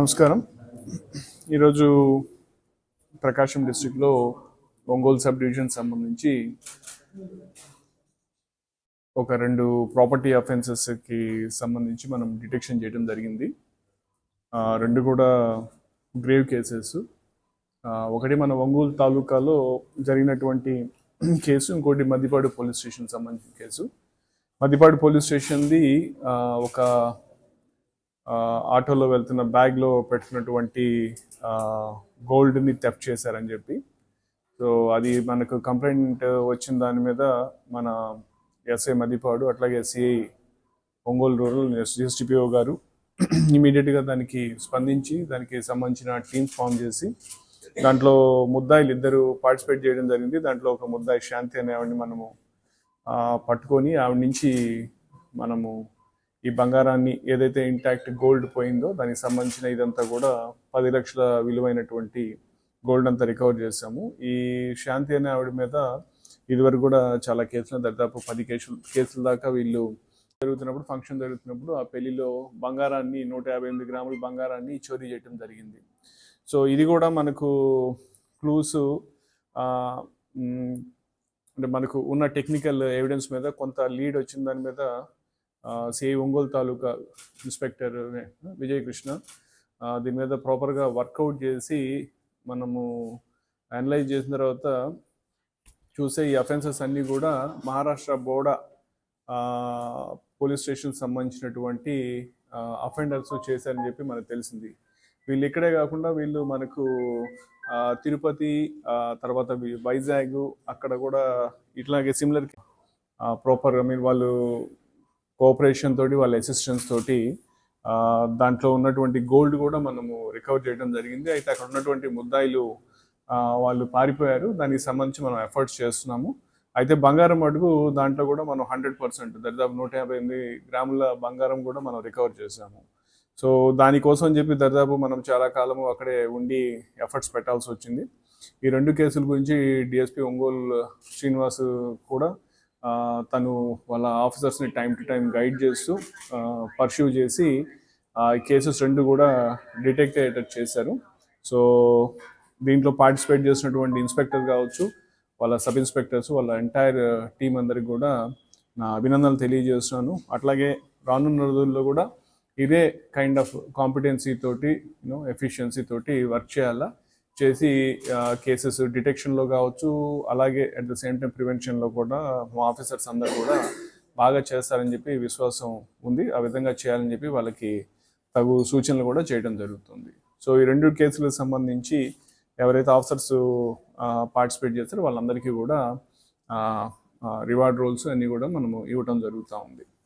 నమస్కారం. ఈరోజు ప్రకాశం డిస్ట్రిక్ట్లో ఒంగోలు సబ్ డివిజన్ సంబంధించి ఒక 2 ప్రాపర్టీ అఫెన్సెస్కి సంబంధించి మనం డిటెక్షన్ చేయడం జరిగింది. 2 కూడా గ్రేవ్ కేసెస్. ఒకటి మన ఒంగోలు తాలూకాలో జరిగినటువంటి కేసు, ఇంకోటి మద్దిపాడు పోలీస్ స్టేషన్ సంబంధించిన కేసు. మద్దిపాడు పోలీస్ స్టేషన్ది ఒక ఆటోలో వెళ్తున్న బ్యాగ్లో పెట్టుకున్నటువంటి గోల్డ్ని థెఫ్ట్ చేశారని చెప్పి. సో అది మనకు కంప్లైంట్ వచ్చిన దాని మీద మన ఎస్ఐ మద్దిపాడు అట్లాగే సిఐ ఒంగోలు రూరల్ ఎస్డిపిఓ గారు ఇమీడియట్గా దానికి స్పందించి దానికి సంబంధించిన టీమ్స్ ఫామ్ చేసి దాంట్లో ముద్దాయిలు 2 పార్టిసిపేట్ చేయడం జరిగింది. దాంట్లో ఒక ముద్దాయి శాంతి అనే ఆవిడని మనము పట్టుకొని ఆవిడ నుంచి మనము ఈ బంగారాన్ని ఏదైతే ఇంటాక్ట్ గోల్డ్ పోయిందో దానికి సంబంధించిన ఇదంతా కూడా 10 లక్షల విలువైనటువంటి గోల్డ్ అంతా రికవర్ చేశాము. ఈ శాంతి అనే ఆవిడ మీద ఇదివరకు కూడా చాలా కేసులు, దాదాపు 10 కేసుల దాకా వీళ్ళు ఫంక్షన్ జరుగుతున్నప్పుడు ఆ పెళ్లిలో బంగారాన్ని 158 గ్రాముల బంగారాన్ని చోరీ చేయడం జరిగింది. సో ఇది కూడా మనకు క్లూస్, అంటే మనకు ఉన్న టెక్నికల్ ఎవిడెన్స్ మీద కొంత లీడ్ వచ్చిన దాని మీద సిఐ ఒంగోలు తాలూకా ఇన్స్పెక్టర్ విజయ్ కృష్ణ దీని మీద ప్రాపర్గా వర్కౌట్ చేసి మనము అనలైజ్ చేసిన తర్వాత చూసే ఈ అఫెన్సెస్ అన్నీ కూడా మహారాష్ట్ర బోడా పోలీస్ స్టేషన్ సంబంధించినటువంటి అఫెండర్స్ చేశారని చెప్పి మనకు తెలిసింది. వీళ్ళు ఇక్కడే కాకుండా వీళ్ళు మనకు తిరుపతి, తర్వాత వైజాగ్ అక్కడ కూడా ఇట్లాగే సిమిలర్ ప్రాపర్గా వాళ్ళు కోఆపరేషన్ తోటి, వాళ్ళ అసిస్టెన్స్ తోటి దాంట్లో ఉన్నటువంటి గోల్డ్ కూడా మనము రికవర్ చేయడం జరిగింది. అయితే అక్కడ ఉన్నటువంటి ముద్దాయిలు వాళ్ళు పారిపోయారు. దానికి సంబంధించి మనం ఎఫర్ట్స్ చేస్తున్నాము. అయితే బంగారం అడుగు దాంట్లో కూడా మనం 100%, దాదాపు 158 గ్రాముల బంగారం కూడా మనం రికవర్ చేసాము. సో దానికోసం చెప్పి దాదాపు మనం చాలా కాలము అక్కడే ఉండి ఎఫర్ట్స్ పెట్టాల్సి వచ్చింది. ఈ 2 కేసుల గురించి డిఎస్పీ ఒంగోలు శ్రీనివాస్ కూడా తను వాళ్ళ ఆఫీసర్స్ని టైం టు టైం గైడ్ చేస్తూ పర్స్యూ చేసి ఈ కేసెస్ 2 కూడా డిటెక్ట్ అయ్యేటట్టు చేశారు. సో దీంట్లో పార్టిసిపేట్ చేసినటువంటి ఇన్స్పెక్టర్ కావచ్చు, వాళ్ళ సబ్ ఇన్స్పెక్టర్స్, వాళ్ళ ఎంటైర్ టీం అందరికి కూడా నా అభినందనలు తెలియజేస్తున్నాను. అట్లాగే రానున్న రోజుల్లో కూడా ఇదే కైండ్ ఆఫ్ కాంపిటెన్సీ తోటి, ఎఫిషియన్సీ తోటి వర్క్ చేసి కేసెస్ డిటెక్షన్లో కావచ్చు, అలాగే అట్ ద సేమ్ టైం ప్రివెన్షన్లో కూడా మా ఆఫీసర్స్ అందరూ కూడా బాగా చేస్తారని చెప్పి విశ్వాసం ఉంది. ఆ విధంగా చేయాలని చెప్పి వాళ్ళకి తగు సూచనలు కూడా చేయడం జరుగుతుంది. సో ఈ 2 కేసులకు సంబంధించి ఎవరైతే ఆఫీసర్స్ పార్టిసిపేట్ చేస్తారో వాళ్ళందరికీ కూడా రివార్డ్ రోల్స్ అన్నీ కూడా మనము ఇవ్వడం జరుగుతూ ఉంది.